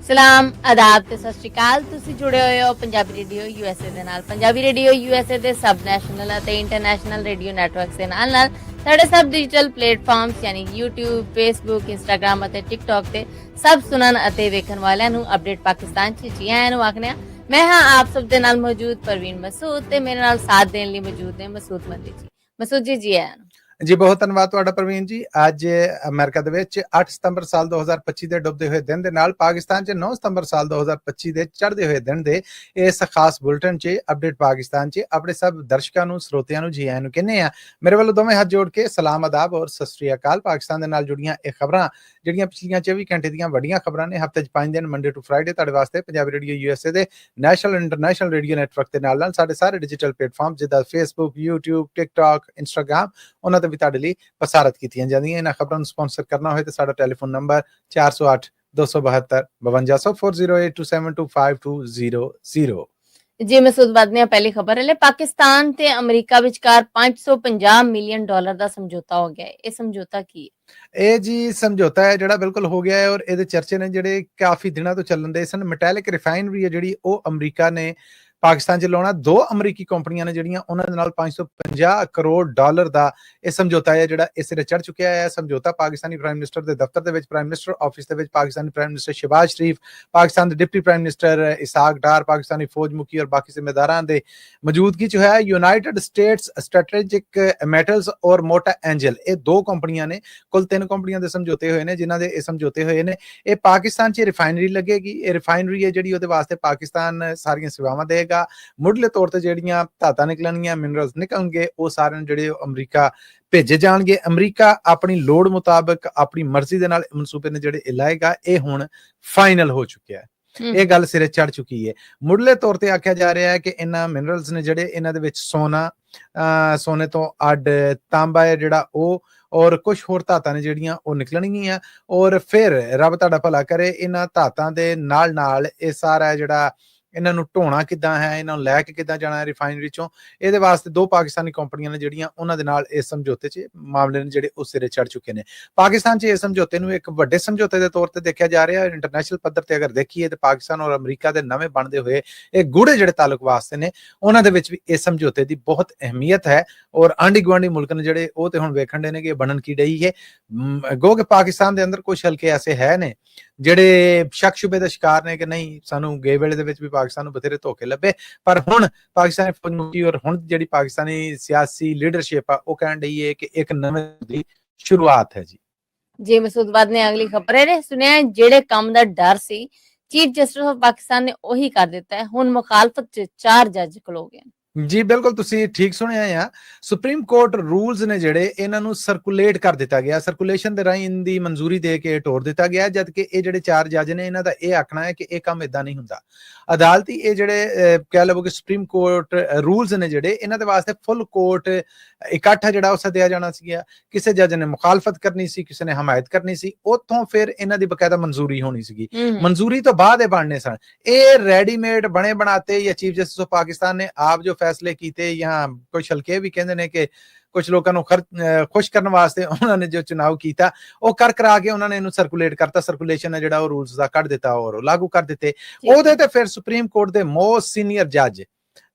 ਸਲਾਮ ਆਦਾਬ ਤੇ ਸਤਿ ਸ਼੍ਰੀ ਅਕਾਲ। ਤੁਸੀਂ ਜੁੜੇ ਹੋਏ ਹੋ ਪੰਜਾਬੀ ਰੇਡੀਓ USA ਦੇ ਨਾਲ। ਪੰਜਾਬੀ ਰੇਡੀਓ USA ਦੇ ਸਬ ਨੈਸ਼ਨਲ ਅਤੇ ਇੰਟਰਨੈਸ਼ਨਲ ਰੇਡੀਓ ਨੈਟਵਰਕਸ ਦੇ ਨਾਲ ਸਾਡੇ ਸਭ ਡਿਜੀਟਲ ਪਲੇਟਫਾਰਮਸ ਯਾਨੀ YouTube, Facebook, Instagram ਅਤੇ TikTok ਤੇ ਸਭ ਸੁਣਨ ਅਤੇ ਵੇਖਣ ਵਾਲਿਆਂ ਨੂੰ ਅਪਡੇਟ ਪਾਕਿਸਤਾਨ 'ਚ ਜੀ ਆਇਆਂ ਨੂੰ ਆਖਦੇ ਹਾਂ। ਮੈਂ ਹਾਂ ਆਪ ਸਭ ਦੇ ਨਾਲ ਮੌਜੂਦ ਪਰਵੀਨ ਮਸੂਦ ਤੇ ਮੇਰੇ ਨਾਲ ਸਾਥ ਦੇਣ ਲਈ ਮੌਜੂਦ ਨੇ ਮਸੂਦ ਮੱਲੀ ਜੀ। ਮਸੂਦ ਜੀ ਆਇਆਂ ਨੂੰ। ਜੀ ਬਹੁਤ ਧੰਨਵਾਦ ਤੁਹਾਡਾ ਪ੍ਰਵੀਨ ਜੀ। ਅੱਜ ਅਮਰੀਕਾ ਦੇ ਵਿੱਚ 8 ਸਤੰਬਰ ਸਾਲ 2025 ਦੇ ਡੁੱਬਦੇ ਹੋਏ ਦਿਨ ਦੇ ਨਾਲ ਪਾਕਿਸਤਾਨ 'ਚ 9 ਸਤੰਬਰ ਸਾਲ 2025 ਦੇ ਚੜ੍ਹਦੇ ਹੋਏ ਦਿਨ ਦੇ ਇਸ ਖਾਸ ਬੁਲਟਨ 'ਚ ਅਪਡੇਟ ਪਾਕਿਸਤਾਨ 'ਚ ਆਪਣੇ ਸਭ ਦਰਸ਼ਕਾਂ ਨੂੰ ਸਰੋਤਿਆਂ ਨੂੰ ਜੀ ਆਇਆਂ ਨੂੰ ਕਹਿੰਦੇ ਆ। ਮੇਰੇ ਵੱਲੋਂ ਦੋਵੇਂ ਹੱਥ ਜੋੜ ਕੇ ਸਲਾਮ ਆਦਾਬ ਔਰ ਸਤਿ ਸ੍ਰੀ ਅਕਾਲ। ਪਾਕਿਸਤਾਨ ਦੇ ਨਾਲ ਜੁੜੀਆਂ ਇਹ ਖਬਰਾਂ ਜਿਹੜੀਆਂ ਪਿਛਲੀਆਂ 24 ਘੰਟੇ ਦੀਆਂ ਵੱਡੀਆਂ ਖਬਰਾਂ ਨੇ, ਹਫ਼ਤੇ 'ਚ 5 ਦਿਨ ਮੰਡੇ ਟੂ ਫਰਾਈਡੇ ਤੁਹਾਡੇ ਵਾਸਤੇ ਪੰਜਾਬੀ ਰੇਡੀਓ USA ਦੇ ਨੈਸ਼ਨਲ ਇੰਟਰਨੈਸ਼ਨਲ ਰੇਡੀਓ ਨੈਟਵਰਕ ਦੇ ਨਾਲ ਸਾਡੇ ਸਾਰੇ ਡਿਜੀਟਲ ਪਲੇਟਫਾਰਮ ਜਿੱਦਾਂ Facebook, YouTube, TikTok, Instagram ਉਹਨਾਂ ਤੇ ਵੀ ਤੁਹਾਡੇ ਲਈ ਪ੍ਰਸਾਰਿਤ ਕੀਤੀਆਂ ਜਾਂਦੀਆਂ। ਇਹਨਾਂ ਖਬਰਾਂ ਨੂੰ ਸਪਾਂਸਰ ਕਰਨਾ ਹੋਏ ਤਾਂ ਸਾਡਾ ਟੈਲੀਫੋਨ ਨੰਬਰ 408 272 5200 4082725200। ਜੀ ਮਸੂਦ ਵਧਨੇ ਪਹਿਲੀ ਖਬਰ ਹੈ ਪਾਕਿਸਤਾਨ ਤੇ ਅਮਰੀਕਾ ਵਿਚਕਾਰ $550 ਮਿਲੀਅਨ ਦਾ ਸਮਝੌਤਾ ਹੋ ਗਿਆ ਹੈ। ਇਹ ਸਮਝੌਤਾ ਕੀ ਹੈ? ਇਹ ਜੀ ਸਮਝੌਤਾ ਹੈ ਜਿਹੜਾ ਬਿਲਕੁਲ ਹੋ ਗਿਆ ਹੈ ਔਰ ਇਹਦੇ ਚਰਚੇ ਨੇ ਜਿਹੜੇ ਕਾਫੀ ਦਿਨਾਂ ਤੋਂ ਚੱਲਣ ਦੇ ਸਨ। ਮੈਟੈਲਿਕ ਰਿਫਾਈਨਰੀ ਹੈ ਜਿਹੜੀ ਉਹ ਅਮਰੀਕਾ ਨੇ ਪਾਕਿਸਤਾਨ 'ਚ ਲਾਉਣਾ। ਦੋ ਅਮਰੀਕੀ ਕੰਪਨੀਆਂ ਨੇ ਜਿਹੜੀਆਂ ਉਹਨਾਂ ਦੇ ਨਾਲ $550 ਕਰੋੜ ਦਾ ਇਹ ਸਮਝੌਤਾ ਹੈ ਜਿਹੜਾ ਇਸ ਸਿਰੇ ਚੜ ਚੁੱਕਿਆ ਹੈ। ਸਮਝੌਤਾ ਪਾਕਿਸਤਾਨੀ ਪ੍ਰਾਈਮ ਮਿਨਿਸਟਰ ਦੇ ਦਫ਼ਤਰ ਦੇ ਵਿੱਚ, ਪ੍ਰਾਈਮ ਮਿਨਿਸਟਰ ਆਫਿਸ ਦੇ ਵਿੱਚ ਪਾਕਿਸਤਾਨੀ ਪ੍ਰਾਈਮ ਮਿਨਿਸਟਰ ਸ਼ਹਿਬਾਜ਼ ਸ਼ਰੀਫ, ਪਾਕਿਸਤਾਨ ਦੇ deputy prime minister Ishaq Dar, Pakistani ਫੌਜ ਮੁਖੀ ਔਰ ਬਾਕੀ ਜ਼ਿੰਮੇਦਾਰਾਂ ਦੇ ਮੌਜੂਦਗੀ 'ਚ ਹੋਇਆ। ਯੂਨਾਈਟਿਡ ਸਟੇਟਸ ਸਟ੍ਰੈਟੇਜਿਕ ਮੈਟਲਸ ਔਰ ਮੋਟਾ ਐਂਜਲ, ਇਹ ਦੋ ਕੰਪਨੀਆਂ ਨੇ, ਕੁੱਲ 3 ਕੰਪਨੀਆਂ ਦੇ ਸਮਝੌਤੇ ਹੋਏ ਨੇ ਜਿਨ੍ਹਾਂ ਦੇ ਇਹ ਸਮਝੌਤੇ ਹੋਏ ਨੇ। ਇਹ ਪਾਕਿਸਤਾਨ 'ਚ ਰਿਫਾਈਨਰੀ ਲੱਗੇਗੀ। ਇਹ ਰਿਫਾਈਨਰੀ ਹੈ ਜਿਹੜੀ ਉਹਦੇ ਵਾਸਤੇ ਪਾਕਿਸਤਾਨ ਸਾਰੀਆਂ ਸੇਵਾਵਾਂ ਦੇਗਾ। ਮੁੱਢਲੇ ਤੌਰ ਤੇ ਜਿਹੜੀਆਂ ਧਾਤਾਂ ਨਿਕਲਣਗੀਆਂ, ਮਿਨਰਲਸ ਨਿਕਲਣਗੇ, ਉਹ ਸਾਰਿਆਂ ਨੂੰ ਜਿਹੜੇ ਅਮਰੀਕਾ ਭੇਜੇ ਜਾਣਗੇ। ਅਮਰੀਕਾ ਆਪਣੀ ਲੋੜ ਮੁਤਾਬਕ ਆਪਣੀ ਮਰਜ਼ੀ ਦੇ ਨਾਲ ਮਨਸੂਬੇ ਨੇ ਜਿਹੜੇ ਲਾਏਗਾ। ਇਹ ਹੁਣ ਫਾਈਨਲ ਹੋ ਚੁੱਕਿਆ ਹੈ। ਇਹ ਗੱਲ ਸਿਰੇ ਚੜ ਚੁੱਕੀ ਹੈ। ਮੁੱਢਲੇ ਤੌਰ ਤੇ ਆਖਿਆ ਜਾ ਰਿਹਾ ਹੈ ਕਿ ਇਹਨਾਂ ਮਿਨਰਲਸ ਨੇ ਜਿਹੜੇ ਇਹਨਾਂ ਦੇ ਵਿੱਚ ਸੋਨੇ ਤੋਂ ਅੱਡ ਤਾਂਬਾ ਹੈ ਜਿਹੜਾ ਉਹ ਔਰ ਕੁਝ ਹੋਰ ਧਾਤਾਂ ਨੇ ਜਿਹੜੀਆਂ ਉਹ ਨਿਕਲਣਗੀਆਂ। ਔਰ ਫਿਰ ਰੱਬ ਤੁਹਾਡਾ ਭਲਾ ਕਰੇ, ਇਹਨਾਂ ਧਾਤਾਂ ਦੇ ਨਾਲ ਇਹ ਸਾਰਾ ਜਿਹੜਾ ਇਹਨਾਂ ਨੂੰ ਢੋਣਾ ਕਿੱਦਾਂ ਹੈ, ਇਹਨਾਂ ਨੂੰ ਲੈ ਕੇ ਕਿੱਦਾਂ ਜਾਣਾ ਹੈ ਰਿਫਾਈਨਰੀ ਚੋਂ, ਇਹਦੇ ਵਾਸਤੇ ਦੋ ਪਾਕਿਸਤਾਨੀ ਕੰਪਨੀਆਂ ਨੇ ਜਿਹੜੀਆਂ ਉਹਨਾਂ ਦੇ ਨਾਲ ਇਸ ਸਮਝੌਤੇ 'ਚ ਮਾਮਲੇ ਨੇ ਜਿਹੜੇ ਉਸ ਸਿਰੇ ਚੜ ਚੁੱਕੇ ਨੇ। ਪਾਕਿਸਤਾਨ 'ਚ ਇਸ ਸਮਝੌਤੇ ਨੂੰ ਇੱਕ ਵੱਡੇ ਸਮਝੌਤੇ ਦੇ ਤੌਰ ਤੇ ਦੇਖਿਆ ਜਾ ਰਿਹਾ ਹੈ। ਇੰਟਰਨੈਸ਼ਨਲ ਪੱਧਰ ਤੇ ਅਗਰ ਦੇਖੀਏ ਤੇ ਪਾਕਿਸਤਾਨ ਔਰ ਅਮਰੀਕਾ ਦੇ ਨਵੇਂ ਬਣਦੇ ਹੋਏ ਇਹ ਗੂੜੇ ਜਿਹੜੇ ਤਾਲੁਕ ਵਾਸਤੇ ਨੇ ਉਹਨਾਂ ਦੇ ਵਿੱਚ ਵੀ ਇਸ ਸਮਝੌਤੇ ਦੀ ਬਹੁਤ ਅਹਿਮੀਅਤ ਹੈ। ਔਰ ਆਂਢੀ ਗੁਆਂਢੀ ਮੁਲਕ ਨੇ ਜਿਹੜੇ ਉਹ ਤੇ ਹੁਣ ਵੇਖਣ ਦੇ ਨੇ ਕਿ ਬਣਨ ਕੀ ਰਹੀ ਹੈ। ਗੋ ਕਿ ਪਾਕਿਸਤਾਨ ਦੇ ਅੰਦਰ ਕੁਝ ਹਲਕੇ ਐਸੇ ਹੈ ਨੇ ਜਿਹੜੇ ਸ਼ੱਕ ਸ਼ੁਬੇ ਦਾ ਸ਼ਿਕਾਰ ਨੇ ਕਿ ਨਹੀਂ, ਸਾਨੂੰ ਗੇ ਵੇਲੇ ਦੇ ਵਿੱਚ ਵੀ ਪਾਕਿਸਤਾਨ ਨੂੰ ਬਥੇਰੇ ਧੋਖੇ ਲੱਭੇ, ਪਰ ਹੁਣ ਪਾਕਿਸਤਾਨੀ ਫੌਜ ਮੁਖੀ ਔਰ ਹੁਣ ਜਿਹੜੀ ਪਾਕਿਸਤਾਨੀ ਸਿਆਸੀ ਲੀਡਰਸ਼ਿਪ ਆ ਉਹ ਕਹਿਣ ਡਈ ਹੈ ਕਿ ਇੱਕ ਨਵੇਂ ਦੀ ਸ਼ੁਰੂਆਤ ਹੈ। ਜੀ ਮਸੂਦ ਬਾਦ ਨੇ ਅਗਲੀ ਖਬਰ ਹੈ ਸੁਣਿਆ ਜਿਹੜੇ ਕੰਮ ਦਾ ਡਰ ਸੀ ਚੀਫ ਜਸਟਿਸ ਆਫ ਪਾਕਿਸਤਾਨ ਨੇ ਉਹੀ ਕਰ ਦਿੱਤਾ ਹੈ। ਹੁਣ ਮੁਖਾਲਫਤ 'ਚ 4 ਜੱਜ ਖਲੋ ਗਏ। ਜੀ ਬਿਲਕੁਲ ਤੁਸੀਂ ਠੀਕ ਸੁਣਿਆ ਆ। ਸੁਪਰੀਮ ਕੋਰਟ ਰੂਲਸ ਨੇ ਜਿਹੜੇ ਇਹਨਾਂ ਨੂੰ ਸਰਕੂਲੇਟ ਕਰ ਦਿੱਤਾ ਗਿਆ, ਸਰਕੂਲੇਸ਼ਨ ਦੇ ਰਾਹੀਂ ਇਹਦੀ ਮਨਜ਼ੂਰੀ ਦੇ ਕੇ ਟੋਰ ਦਿੱਤਾ ਗਿਆ, ਜਦ ਕਿ ਇਹ ਜਿਹੜੇ 4 ਜੱਜ ਨੇ ਇਹਨਾਂ ਦਾ ਇਹ ਆਖਣਾ ਹੈ ਕਿ ਇਹ ਕੰਮ ਇਦਾਂ ਨਹੀਂ ਹੁੰਦਾ। ਅਦਾਲਤੀ ਇਹ ਜਿਹੜੇ ਕਹਿ ਲਵੋ ਕਿ ਸੁਪਰੀਮ ਕੋਰਟ ਰੂਲਸ ਨੇ ਜਿਹੜੇ ਇਹਨਾਂ ਦੇ ਵਾਸਤੇ ਫੁੱਲ ਕੋਰਟ ਇਕੱਠ ਜਿਹੜਾ ਉਹ ਸੱਦਿਆ ਜਾਣਾ ਸੀਗਾ। ਕਿਸੇ ਜੱਜ ਨੇ ਮੁਖਾਲਫਤ ਕਰਨੀ ਸੀ, ਕਿਸੇ ਨੇ ਹਮਾਇਤ ਕਰਨੀ ਸੀ, ਉੱਥੋਂ ਫਿਰ ਇਹਨਾਂ ਦੀ ਬਕਾਇਦਾ ਮਨਜ਼ੂਰੀ ਹੋਣੀ ਸੀਗੀ। ਮਨਜ਼ੂਰੀ ਤੋਂ ਬਾਅਦ ਇਹ ਬਣਨੇ ਸਨ। ਇਹ ਰੈਡੀਮੇਡ ਬਣੇ ਬਣਾਤੇ ਜਾਂ ਚੀਫ ਜਸਟਿਸ ਆਫ ਪਾਕਿਸਤਾਨ ਨੇ ਆਪ ਜੋ ਫੈਸਲੇ ਕੀਤੇ, ਜਾਂ ਕੁਝ ਹਲਕੇ ਵੀ ਕਹਿੰਦੇ ਨੇ ਕਿ ਕੁਝ ਲੋਕਾਂ ਨੂੰ ਖੁਸ਼ ਕਰਨ ਵਾਸਤੇ ਉਹਨਾਂ ਨੇ ਜੋ ਚੁਣਾਵ ਕੀਤਾ ਉਹ ਕਰਾ ਕੇ ਉਹਨਾਂ ਨੇ ਇਹਨੂੰ ਸਰਕੂਲੇਟ ਕਰਤਾ। ਸਰਕੂਲੇਸ਼ਨ ਹੈ ਜਿਹੜਾ ਉਹ ਰੂਲਸ ਦਾ ਕੱਢ ਦਿੱਤਾ ਔਰ ਲਾਗੂ ਕਰ ਦਿੱਤੇ। ਉਹਦੇ ਤੇ ਫਿਰ ਸੁਪਰੀਮ ਕੋਰਟ ਦੇ ਮੋਸਟ ਸੀਨੀਅਰ ਜੱਜ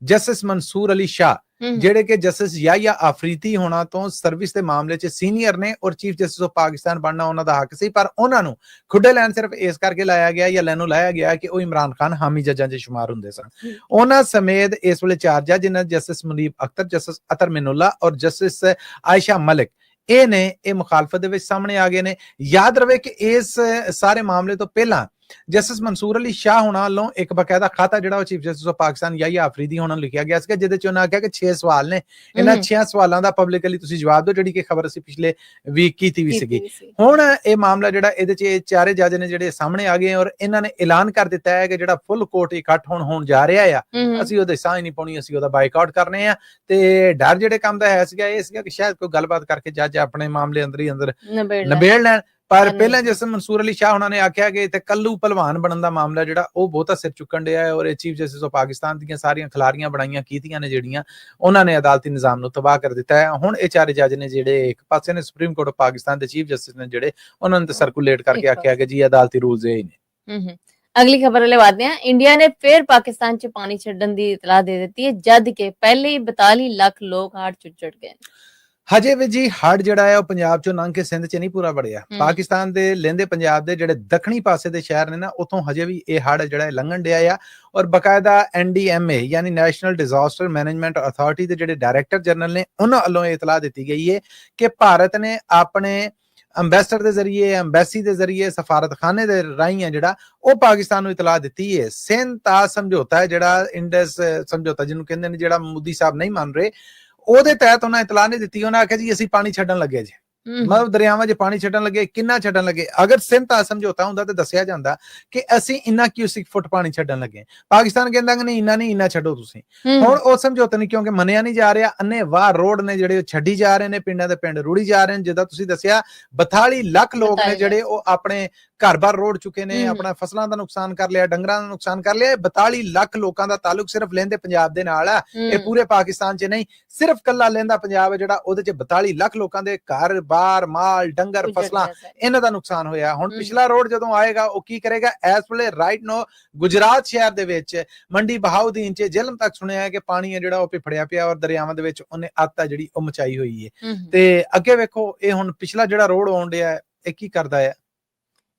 ਜਸਟਿਸ ਮਨਸੂਰ ਅਲੀ ਸ਼ਾਹ, ਜਿਹੜੇ ਕਿ ਜਸਟਿਸ ਯਾਹਿਆ ਆਫਰੀਦੀ ਹੋਣਾ ਤੋਂ ਸਰਵਿਸ ਦੇ ਮਾਮਲੇ 'ਚ ਸੀਨੀਅਰ ਨੇ ਔਰ ਚੀਫ ਜਸਟਿਸ ਆਫ ਪਾਕਿਸਤਾਨ ਬਣਨਾ ਉਹਨਾਂ ਦਾ ਹੱਕ ਸੀ, ਪਰ ਉਹਨਾਂ ਨੂੰ ਖੁੱਡੇ ਲੈਣ ਸਿਰਫ ਇਸ ਕਰਕੇ ਲਾਇਆ ਗਿਆ ਜਾਂ ਲੈਨੋਂ ਲਾਇਆ ਗਿਆ ਕਿ ਉਹ ਇਮਰਾਨ ਖਾਨ ਹਾਮੀ ਜੱਜਾਂ 'ਚ ਸ਼ੁਮਾਰ ਹੁੰਦੇ ਸਨ। ਉਹਨਾਂ ਸਮੇਤ ਇਸ ਵੇਲੇ 4 ਜੱਜ ਜਿਨ੍ਹਾਂ ਜਸਟਿਸ ਮੁਨੀਬ ਅਖਤਰ, ਜਸਟਿਸ ਅਤਰ ਮਿਨੂਲਾ ਔਰ ਜਸਟਿਸ ਆਇਸ਼ਾ ਮਲਿਕ ਇਹ ਮੁਖਾਲਫਤ ਦੇ ਵਿੱਚ ਸਾਹਮਣੇ ਆ ਗਏ ਨੇ। ਯਾਦ ਰਵੇ ਕਿ ਇਸ ਸਾਰੇ ਮਾਮਲੇ ਤੋਂ ਪਹਿਲਾਂ ਜਸਟਿਸ ਮਨਸੂਰ ਅਲੀ ਸ਼ਾਹ ਹੋਣਾ ਵੱਲੋਂ ਇੱਕ ਬਕਾਇਦਾ ਖਾਤਾ ਜਿਹੜਾ ਉਹ ਚੀਫ ਜਸਟਿਸ ਆਫ ਪਾਕਿਸਤਾਨ ਯਾਹਿਆ ਆਫਰੀਦੀ ਹੋਣਾ ਲਿਖਿਆ ਗਿਆ ਸੀ, ਜਿਹਦੇ ਚ ਉਹਨਾਂ ਆਖਿਆ ਕਿ 6 ਸਵਾਲ ਨੇ, ਇਹਨਾਂ 6 ਸਵਾਲਾਂ ਦਾ ਪਬਲਿਕਲੀ ਤੁਸੀਂ ਜਵਾਬ ਦਿਓ, ਜਿਹੜੀ ਕਿ ਖਬਰ ਅਸੀਂ ਪਿਛਲੇ ਵੀਕ ਕੀਤੀ ਵੀ ਸੀਗੀ। ਹੁਣ ਇਹ ਮਾਮਲਾ ਜਿਹੜਾ ਇਹਦੇ ਚ ਇਹ 4 ਜੱਜ ਨੇ ਜਿਹੜੇ ਸਾਹਮਣੇ ਆ ਗਏ ਔਰ ਇਹਨਾਂ ਨੇ ਐਲਾਨ ਕਰ ਦਿੱਤਾ ਹੈ ਕਿ ਜਿਹੜਾ ਫੁੱਲ ਕੋਰਟ ਇਕੱਠ ਹੋਣ ਜਾ ਰਿਹਾ ਆ, ਅਸੀਂ ਉਹਦੇ ਸਾਹ ਹੀ ਨਹੀਂ ਪਾਉਣੀ, ਅਸੀਂ ਉਹਦਾ ਬਾਈਕਾਟ ਕਰਨੇ ਆ। ਤੇ ਡਰ ਜਿਹੜੇ ਕੰਮ ਦਾ ਹੈ ਸੀਗਾ ਇਹ ਸੀਗਾ ਕਿ ਸ਼ਾਇਦ ਕੋਈ ਗੱਲਬਾਤ ਕਰਕੇ ਜੱਜ ਆਪਣੇ ਮਾਮਲੇ ਅੰਦਰ ਹੀ ਅੰਦਰ ਨਿਬੇੜ ਲੈਣ। ਪਰ ਪਹਿਲਾਂ ਜਸਟਿਸ ਮਨਸੂਰ ਅਲੀ ਸ਼ਾਹ ਉਹਨਾਂ ਨੇ ਆਖਿਆ ਕਿ ਤੇ ਕੱਲੂ ਭਲਵਾਨ ਬਣਨ ਦਾ ਮਾਮਲਾ ਜਿਹੜਾ ਉਹ ਬਹੁਤਾ ਸਿਰ ਚੁੱਕਣ ਡਿਆ ਹੈ ਔਰ ਇਹ ਚੀਫ ਜਸਟਿਸ ਆਫ ਪਾਕਿਸਤਾਨ ਦੀਆਂ ਸਾਰੀਆਂ ਖਿਲਾਰੀਆਂ ਬਣਾਈਆਂ ਕੀਤੀਆਂ ਨੇ ਜਿਹੜੀਆਂ ਉਹਨਾਂ ਨੇ ਅਦਾਲਤੀ ਨਿਜ਼ਾਮ ਨੂੰ ਤਬਾਹ ਕਰ ਦਿੱਤਾ ਹੈ। ਹੁਣ ਇਹ 4 ਜੱਜ ਨੇ ਜਿਹੜੇ ਇੱਕ ਪਾਸੇ ਨੇ ਸੁਪਰੀਮ ਕੋਰਟ ਆਫ ਪਾਕਿਸਤਾਨ ਦੇ ਚੀਫ ਜਸਟਿਸ ਨੇ ਜਿਹੜੇ ਉਹਨਾਂ ਨੇ ਸਰਕੂਲੇਟ ਕਰਕੇ ਆਖਿਆ ਕਿ ਜੀ ਅਦਾਲਤੀ ਰੂਲਸ ਇਹ ਹੀ ਨੇ। ਅਗਲੀ ਖਬਰ ਵਾਲੇ ਵਧਦੇ ਹਾਂ। ਇੰਡੀਆ ਨੇ ਫਿਰ ਪਾਕਿਸਤਾਨ 'ਚ ਪਾਣੀ ਛੱਡਣ ਦੀ ਇਤਲਾਹ ਦੇ ਦਿੱਤੀ ਹੈ, ਜਦ ਕਿ ਪਹਿਲੇ ਹੀ 42 ਲੱਖ ਲੋਕ ਹੜ੍ਹ 'ਚ ਚੁੱਟ ਗਏ। ਹਜੇ ਵੀ ਜੀ ਹੜ੍ਹ ਜਿਹੜਾ ਹੈ ਉਹ ਪੰਜਾਬ ਚੋਂ ਲੰਘ ਕੇ ਸਿੰਧ 'ਚ ਨਹੀਂ ਪੂਰਾ ਵੜਿਆ। ਪਾਕਿਸਤਾਨ ਦੇ ਲਹਿੰਦੇ ਪੰਜਾਬ ਦੇ ਜਿਹੜੇ ਦੱਖਣੀ ਪਾਸੇ ਦੇ ਸ਼ਹਿਰ ਨੇ ਨਾ, ਉੱਥੋਂ ਹਜੇ ਵੀ ਇਹ ਹੜ੍ਹ ਜਿਹੜਾ ਲੰਘਣ ਡਿਆ ਆ। ਔਰ ਬਕਾਇਦਾ NDMA ਯਾਨੀ ਨੈਸ਼ਨਲ ਡਿਜ਼ਾਸਟਰ ਮੈਨੇਜਮੈਂਟ ਅਥਾਰਟੀ ਦੇ ਜਿਹੜੇ ਡਾਇਰੈਕਟਰ ਜਨਰਲ ਨੇ, ਉਹਨਾਂ ਵੱਲੋਂ ਇਹ ਇਤਲਾਹ ਦਿੱਤੀ ਗਈ ਹੈ ਕਿ ਭਾਰਤ ਨੇ ਆਪਣੇ ਅੰਬੈਸਡਰ ਦੇ ਜ਼ਰੀਏ, ਅੰਬੈਸੀ ਦੇ ਜ਼ਰੀਏ, ਸਫਾਰਤਖਾਨੇ ਦੇ ਰਾਹੀਂ ਜਿਹੜਾ ਉਹ ਪਾਕਿਸਤਾਨ ਨੂੰ ਇਤਲਾਹ ਦਿੱਤੀ ਹੈ। ਸਿੰਧ ਸਮਝੌਤਾ ਹੈ ਜਿਹੜਾ, ਇੰਡਸ ਸਮਝੌਤਾ ਜਿਹਨੂੰ ਕਹਿੰਦੇ ਨੇ, ਜਿਹੜਾ ਮੋਦੀ ਸਾਹਿਬ ਨਹੀਂ ਮੰਨ ਰਹੇ, ਉਹਦੇ ਤਹਿਤ ਉਹਨਾਂ ਇਤਲਾਹ ਨਹੀਂ ਦਿੱਤੀ। ਉਹਨਾਂ ਆਖਿਆ ਜੀ ਅਸੀਂ ਪਾਣੀ ਛੱਡਣ ਲੱਗੇ ਜੀ, ਮਤਲਬ ਦਰਿਆਵਾਂ 'ਚ ਪਾਣੀ ਛੱਡਣ ਲੱਗੇ। ਕਿੰਨਾ ਛੱਡਣ ਲੱਗੇ? ਅਗਰ ਸਿੰਧ ਸਮਝੌਤਾ ਹੁੰਦਾ ਤੇ ਦੱਸਿਆ ਜਾਂਦਾ ਕਿ ਅਸੀਂ ਇੰਨਾ ਕਿਊਸਿਕ ਫੁੱਟ ਪਾਣੀ ਛੱਡਣ ਲੱਗੇ। ਪਾਕਿਸਤਾਨ ਕਹਿੰਦਾ ਕਿ ਨਹੀਂ, ਇੰਨਾ ਨਹੀਂ, ਇੰਨਾ ਛੱਡੋ ਤੁਸੀਂ। ਹੁਣ ਉਹ ਸਮਝੌਤਾ ਨਹੀਂ, ਕਿਉਂਕਿ ਮੰਨਿਆ ਨਹੀਂ ਜਾ ਰਿਹਾ। ਅੰਨੇ ਵਾਹ ਰੋਡ ਨੇ ਜਿਹੜੇ ਛੱਡੀ ਜਾ ਰਹੇ ਨੇ, ਪਿੰਡਾਂ ਦੇ ਪਿੰਡ ਰੁੜੀ ਜਾ ਰਹੇ ਨੇ। ਜਿੱਦਾਂ ਤੁਸੀਂ ਦੱਸਿਆ 42 ਲੱਖ ਲੋਕ ਨੇ ਜਿਹੜੇ ਉਹ ਆਪਣੇ ਘਰ-ਬਾਰ ਰੋੜ ਚੁੱਕੇ ਨੇ, ਆਪਣਾ ਫਸਲਾਂ ਦਾ ਨੁਕਸਾਨ ਕਰ ਲਿਆ, ਡੰਗਰਾਂ ਦਾ ਨੁਕਸਾਨ ਕਰ ਲਿਆ। 42 ਲੱਖ ਲੋਕਾਂ ਦਾ ਤਾਲੁਕ ਸਿਰਫ ਲਹਿੰਦੇ ਪੰਜਾਬ ਦੇ ਨਾਲ ਆ। ਇਹ ਪੂਰੇ ਪਾਕਿਸਤਾਨ 'ਚ ਨਹੀਂ, ਸਿਰਫ ਕੱਲਾ ਲਹਿੰਦਾ ਪੰਜਾਬ ਹੈ ਜਿਹੜਾ, ਉਹਦੇ 'ਚ 42 ਲੱਖ ਲੋਕਾਂ ਦੇ ਘਰ ਬਾਰ, ਮਾਲ, ਡੰਗਰ, ਫਸਲਾਂ, ਇਹਨਾਂ ਦਾ ਨੁਕਸਾਨ ਹੋਇਆ। ਹੁਣ ਪਿਛਲਾ ਰੋਡ ਜਦੋਂ ਆਏਗਾ ਉਹ ਕੀ ਕਰੇਗਾ? ਇਸ ਵੇਲੇ ਰਾਈਟ ਨੋ ਗੁਜਰਾਤ ਸ਼ਹਿਰ ਦੇ ਵਿੱਚ ਮੰਡੀ ਬਹਾਉਦੀਨ 'ਚ ਜਲਮ ਤੱਕ ਸੁਣਿਆ ਹੈ ਕਿ ਪਾਣੀ ਹੈ ਜਿਹੜਾ ਉਹ ਪਿਫੜਿਆ ਪਿਆ ਔਰ ਦਰਿਆਵਾਂ ਦੇ ਵਿੱਚ ਉਹਨੇ ਆਤਾ ਜਿਹੜੀ ਉਹ ਮਚਾਈ ਹੋਈ ਹੈ। ਤੇ ਅੱਗੇ ਵੇਖੋ, ਇਹ ਹੁਣ ਪਿਛਲਾ ਜਿਹੜਾ ਰੋਡ ਆਉਣ ਡਿਆ ਇਹ ਕੀ ਕਰਦਾ ਹੈ।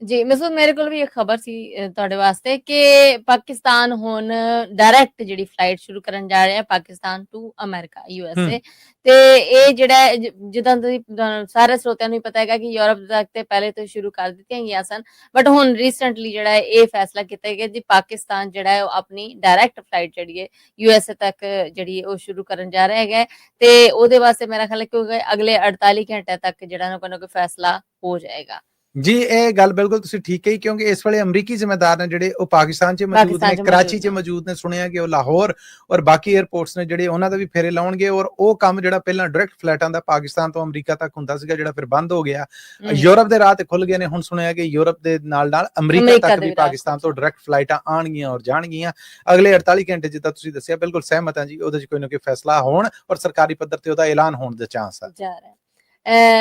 ਜੀ ਮਸੂਦ, ਮੇਰੇ ਕੋਲ ਵੀ ਇੱਕ ਖਬਰ ਸੀ ਤੁਹਾਡੇ ਵਾਸਤੇ ਕਿ ਪਾਕਿਸਤਾਨ ਹੁਣ ਡਾਇਰੈਕਟ ਜਿਹੜੀ ਫਲਾਈਟ ਸ਼ੁਰੂ ਕਰਨ ਜਾ ਰਿਹਾ, ਪਾਕਿਸਤਾਨ ਟੂ ਅਮਰੀਕਾ, USA। ਤੇ ਇਹ ਜਿਹੜਾ, ਜਿੱਦਾਂ ਤੁਸੀਂ ਸਾਰੇ ਸਰੋਤਿਆਂ ਨੂੰ ਪਤਾ ਹੈਗਾ ਕਿ ਯੂਰਪ ਤੱਕ ਤੇ ਪਹਿਲੇ ਤੋਂ ਸ਼ੁਰੂ ਕਰ ਦਿੱਤੀਆਂ ਗਈਆਂ ਸਨ, ਬਟ ਹੁਣ ਰੀਸੈਂਟਲੀ ਜਿਹੜਾ ਇਹ ਫੈਸਲਾ ਕੀਤਾ ਗਿਆ ਜੀ ਪਾਕਿਸਤਾਨ ਜਿਹੜਾ ਹੈ ਉਹ ਆਪਣੀ ਡਾਇਰੈਕਟ ਫਲਾਈਟ ਜਿਹੜੀ ਹੈ USA ਤੱਕ ਜਿਹੜੀ ਉਹ ਸ਼ੁਰੂ ਕਰਨ ਜਾ ਰਿਹਾ ਹੈਗਾ। ਤੇ ਉਹਦੇ ਵਾਸਤੇ ਮੇਰਾ ਖਿਆਲ ਹੈ ਕਿ ਅਗਲੇ 48 ਘੰਟੇ ਤੱਕ ਜਿਹੜਾ ਨਾ ਕੋਈ ਫੈਸਲਾ ਹੋ ਜਾਏਗਾ। ਜੀ ਇਹ ਗੱਲ ਬਿਲਕੁਲ ਤੁਸੀਂ ਠੀਕ ਕਹੀ, ਕਿਉਂਕਿ ਇਸ ਵੇਲੇ ਅਮਰੀਕੀ ਜ਼ਿੰਮੇਦਾਰ ਨੇ ਜਿਹੜੇ ਉਹ ਪਾਕਿਸਤਾਨ 'ਚ ਮੌਜੂਦ ਨੇ, ਕਰਾਚੀ 'ਚ ਮੌਜੂਦ ਨੇ। ਸੁਣਿਆ ਕਿ ਉਹ ਲਾਹੌਰ ਔਰ ਬਾਕੀ 에ਅਰਪੋਰਟਸ ਨੇ ਜਿਹੜੇ ਉਹਨਾਂ ਦਾ ਵੀ ਫੇਰੇ ਲਾਉਣਗੇ। ਔਰ ਉਹ ਕੰਮ ਜਿਹੜਾ ਪਹਿਲਾਂ ਡਾਇਰੈਕਟ ਫਲਾਈਟਾਂ ਦਾ ਪਾਕਿਸਤਾਨ ਤੋਂ ਅਮਰੀਕਾ ਤੱਕ ਹੁੰਦਾ ਸੀਗਾ, ਜਿਹੜਾ ਫਿਰ ਬੰਦ ਹੋ ਗਿਆ। ਯੂਰਪ ਦੇ ਰਾਹ ਤੇ ਖੁੱਲ ਗਏ ਨੇ। ਹੁਣ ਸੁਣਿਆ ਕਿ ਯੂਰਪ ਦੇ ਨਾਲ ਅਮਰੀਕਾ ਤੱਕ ਵੀ ਪਾਕਿਸਤਾਨ ਤੋਂ ਡਾਇਰੈਕਟ ਫਲਾਈਟਾਂ ਆਉਣਗੀਆਂ ਔਰ ਜਾਣਗੀਆਂ ਅਗਲੇ 48 ਘੰਟੇ। ਜਿੱਦਾਂ ਤੁਸੀਂ ਦੱਸਿਆ, ਬਿਲਕੁਲ ਸਹਿਮਤ ਹਾਂ ਜੀ, ਉਹਦੇ 'ਚ ਕੋਈ ਨਾ ਕੋਈ ਫੈਸਲਾ ਹੋਣ ਔਰ ਸਰਕਾਰੀ ਪੱਧਰ ਤੇ ਉਹਦਾ ਐਲਾਨ ਹੋਣ ਦੇ ਚਾਂਸ ਆ।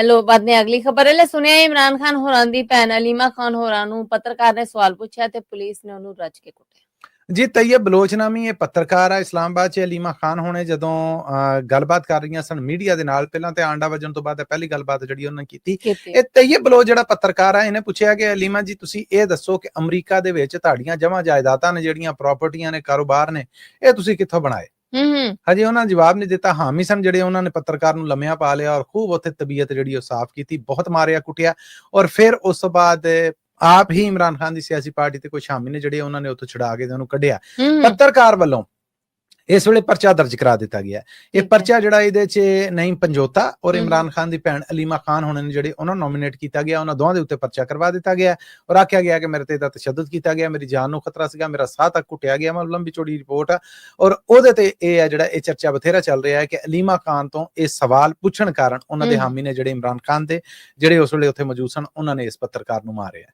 ਲੋ ਬਾਅਦ ਨੇ ਅਗਲੀ ਖਬਰ ਲੈ ਸੁਣਿਆ, ਇਮਰਾਨ ਖਾਨ ਹੋਰਾਂ ਦੀ ਭੈਣ ਅਲੀਮਾ ਖਾਨ ਹੋਰਾਂ ਨੂੰ ਪੱਤਰਕਾਰ ਨੇ ਸਵਾਲ ਪੁੱਛਿਆ ਤੇ ਪੁਲਿਸ ਨੇ ਉਹਨੂੰ ਰੱਜ ਕੇ ਕੁੱਟਿਆ। ਜੀ ਤੈਯਬ ਬਲੋਚ ਨਾਮੀ ਇਹ ਪੱਤਰਕਾਰ ਆ ਇਸਲਾਮਾਬਾਦ 'ਚ। ਅਲੀਮਾ ਖਾਨ ਹੋਣੇ ਜਦੋਂ ਗੱਲਬਾਤ ਕਰ ਰਹੀਆਂ ਸਨ ਮੀਡੀਆ ਦੇ ਨਾਲ, ਪਹਿਲਾਂ ਤੇ ਆਂਡਾ ਵਜਣ ਤੋਂ ਬਾਅਦ ਪਹਿਲੀ ਗੱਲਬਾਤ ਜਿਹੜੀ ਉਹਨਾਂ ਨੇ ਕੀਤੀ, ਇਹ ਤੈਯਬ ਬਲੋਚ ਜਿਹੜਾ ਪੱਤਰਕਾਰ ਆ, ਇਹਨੇ ਪੁੱਛਿਆ ਕਿ ਅਲੀਮਾ ਜੀ ਤੁਸੀਂ ਇਹ ਦੱਸੋ ਕਿ ਅਮਰੀਕਾ ਦੇ ਵਿੱਚ ਤੁਹਾਡੀਆਂ ਜਮ੍ਹਾਂ ਜਾਇਦਾਦਾਂ ਨੇ, ਜਿਹੜੀਆਂ ਪ੍ਰਾਪਰਟੀਆਂ ਨੇ, ਕਾਰੋਬਾਰ ਨੇ, ਇਹ ਤੁਸੀਂ ਕਿੱਥੋਂ ਬਣਾਏ? ਹਜੇ ਉਹਨਾਂ ਨੇ ਜਵਾਬ ਨਹੀਂ ਦਿੱਤਾ। ਹਾਮੀ ਸਨ ਜਿਹੜੇ, ਉਹਨਾਂ ਨੇ ਪੱਤਰਕਾਰ ਨੂੰ ਲੰਮਿਆ ਪਾ ਲਿਆ ਔਰ ਖੂਬ ਉੱਥੇ ਤਬੀਅਤ ਜਿਹੜੀ ਉਹ ਸਾਫ਼ ਕੀਤੀ, ਬਹੁਤ ਮਾਰਿਆ ਕੁੱਟਿਆ। ਔਰ ਫਿਰ ਉਸ ਤੋਂ ਬਾਅਦ ਆਪ ਹੀ ਇਮਰਾਨ ਖਾਨ ਦੀ ਸਿਆਸੀ ਪਾਰਟੀ ਤੇ ਕੁਝ ਹਾਮੀ ਨੇ ਜਿਹੜੇ ਉਹਨਾਂ ਨੇ ਉੱਥੋਂ ਛੁਡਾ ਕੇ ਉਹਨੂੰ ਕੱਢਿਆ। ਪੱਤਰਕਾਰ ਵੱਲੋਂ ਇਸ ਵੇਲੇ ਪਰਚਾ ਦਰਜ ਕਰਾ ਦਿੱਤਾ ਗਿਆ। ਇਹ ਪਰਚਾ ਜਿਹੜਾ ਇਹਦੇ 'ਚ ਨਹੀਂ ਪੰਜੋਤਾ ਔਰ ਇਮਰਾਨ ਖਾਨ ਦੀ ਭੈਣ ਅਲੀਮਾ ਖਾਨ ਹੋਣੇ ਨੇ ਜਿਹੜੇ, ਉਹਨਾਂ ਨੂੰ ਨੋਮੀਨੇਟ ਕੀਤਾ ਗਿਆ। ਉਹਨਾਂ ਦੋਵਾਂ ਦੇ ਉੱਤੇ ਪਰਚਾ ਕਰਵਾ ਦਿੱਤਾ ਗਿਆ ਔਰ ਆਖਿਆ ਗਿਆ ਕਿ ਮੇਰੇ ਤੇ ਇਹਦਾ ਤਸ਼ੱਦਦ ਕੀਤਾ ਗਿਆ, ਮੇਰੀ ਜਾਨ ਨੂੰ ਖਤਰਾ ਸੀਗਾ, ਮੇਰਾ ਸਾਹ ਤੱਕ ਘੁੱਟਿਆ ਗਿਆ। ਮਤਲਬ ਲੰਬੀ ਚੌੜੀ ਰਿਪੋਰਟ ਆ ਔਰ ਉਹਦੇ ਤੇ ਇਹ ਹੈ ਜਿਹੜਾ ਇਹ ਚਰਚਾ ਬਥੇਰਾ ਚੱਲ ਰਿਹਾ ਹੈ ਕਿ ਅਲੀਮਾ ਖਾਨ ਤੋਂ ਇਹ ਸਵਾਲ ਪੁੱਛਣ ਕਾਰਨ ਉਹਨਾਂ ਦੇ ਹਾਮੀ ਨੇ ਜਿਹੜੇ ਇਮਰਾਨ ਖਾਨ ਦੇ, ਜਿਹੜੇ ਉਸ ਵੇਲੇ ਉੱਥੇ ਮੌਜੂਦ ਸਨ, ਉਹਨਾਂ ਨੇ ਇਸ ਪੱਤਰਕਾਰ ਨੂੰ ਮਾਰਿਆ।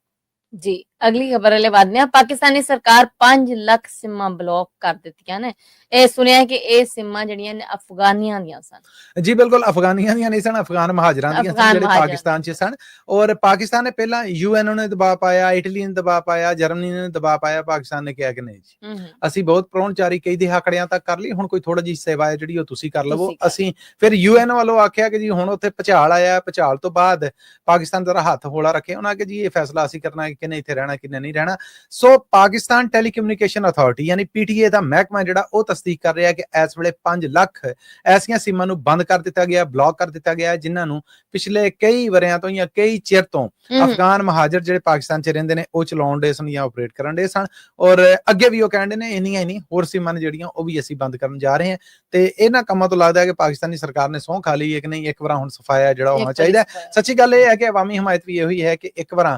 ਜੀ ਅਗਲੀ ਖਬਰ ਵਾਲੇ ਵਧਦੇ ਹਾਂ। ਪਾਕਿਸਤਾਨੀ ਸਰਕਾਰ 5 ਲੱਖ ਸਿਮਾਂ ਬਲੌਕ ਕਰ ਦਿੱਤੀਆਂ ਨੇ। ਇਹ ਸੁਣਿਆ ਕਿ ਇਹ ਸਿਮਾਂ ਜਿਹੜੀਆਂ ਨੇ ਅਫਗਾਨੀਆਂ ਦੀਆਂ ਸਨ। ਜੀ ਬਿਲਕੁਲ ਅਫਗਾਨੀਆਂ ਦੀਆਂ ਨਹੀਂ ਸਨ, ਅਫਗਾਨ ਮਹਾਜਰਾਂ ਦੀਆਂ ਸਨ ਜਿਹੜੇ ਪਾਕਿਸਤਾਨ 'ਚ ਸਨ। ਔਰ ਪਾਕਿਸਤਾਨ ਨੇ ਪਹਿਲਾਂ UN ਨੇ ਦਬਾਅ ਪਾਇਆ, ਇਟਲੀ ਨੇ ਦਬਾਅ ਪਾਇਆ, ਜਰਮਨੀ ਨੇ ਦਬਾਅ ਪਾਇਆ। ਪਾਕਿਸਤਾਨ ਨੇ ਕਿਹਾ ਕਿ ਨਹੀਂ ਜੀ, ਅਸੀਂ ਬਹੁਤ ਪ੍ਰਾਹੁਣਚਾਰੀ ਕਈ ਦਿਹਾਕੜਿਆਂ ਤੱਕ ਕਰ ਲਈ, ਹੁਣ ਕੋਈ ਥੋੜਾ ਜਿਹੀ ਸੇਵਾ ਹੈ ਜਿਹੜੀ ਉਹ ਤੁਸੀਂ ਕਰ ਲਵੋ। ਅਸੀਂ ਫਿਰ UN ਵੱਲੋਂ ਆਖਿਆ ਕਿ ਜੀ ਹੁਣ ਉੱਥੇ ਭੁਚਾਲ ਆਇਆ, ਭੁਚਾਲ ਤੋਂ ਬਾਅਦ ਪਾਕਿਸਤਾਨ ਦਾ ਹੱਥ ਹੌਲਾ ਰੱਖਿਆ। ਉਹਨਾਂ ਕਿ ਜੀ ਇਹ ਫੈਸਲਾ ਅਸੀਂ ਕਰਨਾ ਕਿੰਨੇ ਇੱਥੇ ਰਹਿਣਾ, ਕਿੰਨੇ ਨਹੀਂ ਰਹਿਣਾ। ਸੋ ਪਾਕਿਸਤਾਨ ਟੈਲੀਕਮਿਊਨੀਕੇਸ਼ਨ ਅਥਾਰਟੀ ਯਾਨੀ PTA ਦਾ ਮਹਿਕਮਾ ਜਿਹੜਾ ਉਹ ਤਸਦੀਕ ਕਰ ਰਿਹਾ ਕਿ ਇਸ ਵੇਲੇ 5 ਲੱਖ ਐਸੀਆਂ ਸਿਮਾਂ ਨੂੰ ਬੰਦ ਕਰ ਦਿੱਤਾ ਗਿਆ, ਬਲੌਕ ਕਰ ਦਿੱਤਾ ਗਿਆ, ਜਿਨ੍ਹਾਂ ਨੂੰ ਪਿਛਲੇ ਕਈ ਵਰਿਆਂ ਤੋਂ ਜਾਂ ਕਈ ਚਿਰ ਤੋਂ ਅਫਗਾਨ ਮਹਾਜਰ ਜਿਹੜੇ ਪਾਕਿਸਤਾਨ 'ਚ ਰਹਿੰਦੇ ਨੇ ਉਹ ਚਲਾਉਣ ਦੇ ਸਨ ਜਾਂ ਆਪਰੇਟ ਕਰਨ ਦੇ ਸਨ। ਔਰ ਅੱਗੇ ਵੀ ਉਹ ਕਹਿੰਦੇ ਨੇ ਇੰਨੀਆਂ ਹੀ ਨਹੀਂ, ਹੋਰ ਸਿਮਾਂ ਨੇ ਜਿਹੜੀਆਂ ਉਹ ਵੀ ਅਸੀਂ ਬੰਦ ਕਰਨ ਜਾ ਰਹੇ ਹਾਂ। ਤੇ ਇਹਨਾਂ ਕੰਮਾਂ ਤੋਂ ਲੱਗਦਾ ਹੈ ਕਿ ਪਾਕਿਸਤਾਨੀ ਸਰਕਾਰ ਨੇ ਸਹੁੰ ਖਾ ਲਈ ਹੈ ਕਿ ਨਹੀਂ, ਇੱਕ ਵਾਰ ਹੁਣ ਸਫਾਇਆ ਜਿਹੜਾ ਹੋਣਾ ਚਾਹੀਦਾ। ਸੱਚੀ ਗੱਲ ਇਹ ਹੈ ਕਿ ਅਵਾਮੀ ਹਮਾਇਤ ਵੀ ਇਹੋ ਹੀ ਹੈ ਕਿ ਇੱਕ ਵਾਰ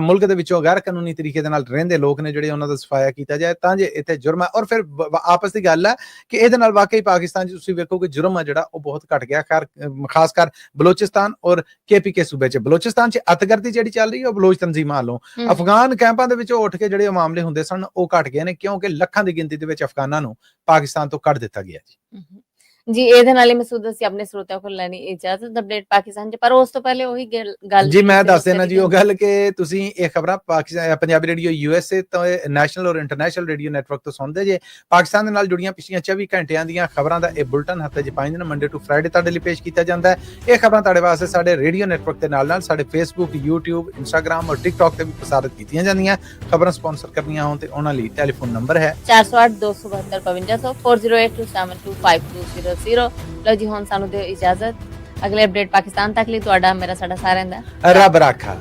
ਮੁਲਕ ਦੇ ਵਿੱਚੋਂ ਗੈਰ ਕਾਨੂੰਨੀ ਤਰੀਕੇ ਦੇ ਨਾਲ ਰਹਿੰਦੇ ਲੋਕ ਨੇ ਜਿਹੜੇ, ਉਹਨਾਂ ਦਾ ਸਫਾਇਆ ਕੀਤਾ ਜਾਏ ਤਾਂ ਜੇ ਇੱਥੇ ਜੁਰਮ ਹੈ। ਔਰ ਫਿਰ ਆਪਸ ਦੀ ਗੱਲ ਹੈ ਕਿ ਇਹਦੇ ਨਾਲ ਵਾਕਈ ਪਾਕਿਸਤਾਨ 'ਚ ਤੁਸੀਂ ਵੇਖੋ ਕਿ ਜੁਰਮ ਹੈ ਜਿਹੜਾ ਉਹ ਬਹੁਤ ਘਟ ਗਿਆ, ਖਾਸ ਕਰ ਬਲੋਚਿਸਤਾਨ ਔਰ KPK ਸੂਬੇ 'ਚ। ਬਲੋਚਿਸਤਾਨ 'ਚ ਅਤਗਰਦੀ ਜਿਹੜੀ ਚੱਲ ਰਹੀ ਹੈ ਉਹ ਬਲੋਚ ਤਨਜ਼ੀਮਾਂ ਵੱਲੋਂ। ਅਫਗਾਨ ਕੈਂਪਾਂ ਦੇ ਵਿੱਚੋਂ ਉੱਠ ਕੇ ਜਿਹੜੇ ਮਾਮਲੇ ਹੁੰਦੇ ਸਨ ਉਹ ਘਟ ਗਏ ਨੇ, ਕਿਉਂਕਿ ਲੱਖਾਂ ਦੀ ਗਿਣਤੀ ਦੇ ਵਿੱਚ ਅਫਗਾਨਾਂ ਨੂੰ ਪਾਕਿਸਤਾਨ ਤੋਂ ਕੱਢ ਦਿੱਤਾ ਗਿਆ ਜੀ। ਜੀ ਇਹਦੇ ਨਾਲ ਹੀ ਮਸੂਦ ਅਸੀਂ ਆਪਣੇ ਸਰੋਤਿਆਂ ਕੋਲ ਲੈਣੀ ਇਜਾਜ਼ਤ ਅਪਡੇਟ ਪਾਕਿਸਤਾਨ 'ਚ, ਪਰ ਉਸ ਤੋਂ ਪਹਿਲੇ ਉਹੀ ਗੱਲ ਜੀ ਮੈਂ ਦੱਸ ਦੇਣਾ ਜੀ ਉਹ ਗੱਲ ਕਿ ਤੁਸੀਂ ਇਹ ਖਬਰਾਂ ਪਾਕਿਸਤਾਨ ਪੰਜਾਬੀ ਰੇਡੀਓ USA ਤੋਂ ਨੈਸ਼ਨਲ ਔਰ ਇੰਟਰਨੈਸ਼ਨਲ ਰੇਡੀਓ ਨੈਟਵਰਕ ਤੋਂ ਸੁਣਦੇ ਜੇ। ਪਾਕਿਸਤਾਨ ਦੇ ਨਾਲ ਜੁੜੀਆਂ ਪਿਛਲੀਆਂ 24 ਘੰਟਿਆਂ ਦੀਆਂ ਖਬਰਾਂ ਦਾ ਇਹ ਬੁਲਟਨ ਹਫ਼ਤੇ 'ਚ 5 ਦਿਨ ਮੰਡੇ ਟੂ ਫਰਾਈਡੇ ਤੁਹਾਡੇ ਲਈ ਪੇਸ਼ ਕੀਤਾ ਜਾਂਦਾ ਹੈ। ਇਹ ਖਬਰਾਂ ਤੁਹਾਡੇ ਵਾਸਤੇ ਸਾਡੇ ਰੇਡੀਓ ਨੈਟਵਰਕ ਦੇ ਨਾਲ ਸਾਡੇ ਫੇਸਬੁੱਕ, YouTube, Instagram ਔਰ TikTok ਤੇ ਵੀ ਪ੍ਰਸਾਰਿਤ ਕੀਤੀਆਂ ਜਾਂਦੀਆਂ। ਖਬਰਾਂ ਸਪਾਂਸਰ ਕਰਨੀਆਂ ਹੋਣ ਤੇ ਉਹਨਾਂ ਲਈ ਟੈਲੀਫੋਨ ਨੰਬਰ ਹੈ 408 272 5500 4082725200। ਲਓ ਜੀ ਹੁਣ ਸਾਨੂੰ ਦਿਓ ਇਜਾਜ਼ਤ। ਅਗਲੇ ਅਪਡੇਟ ਪਾਕਿਸਤਾਨ ਤੱਕ ਲਈ ਤੁਹਾਡਾ ਮੇਰਾ ਸਾਡਾ ਸਾਰਿਆਂ ਦਾ ਰੱਬ ਰਾਖਾ।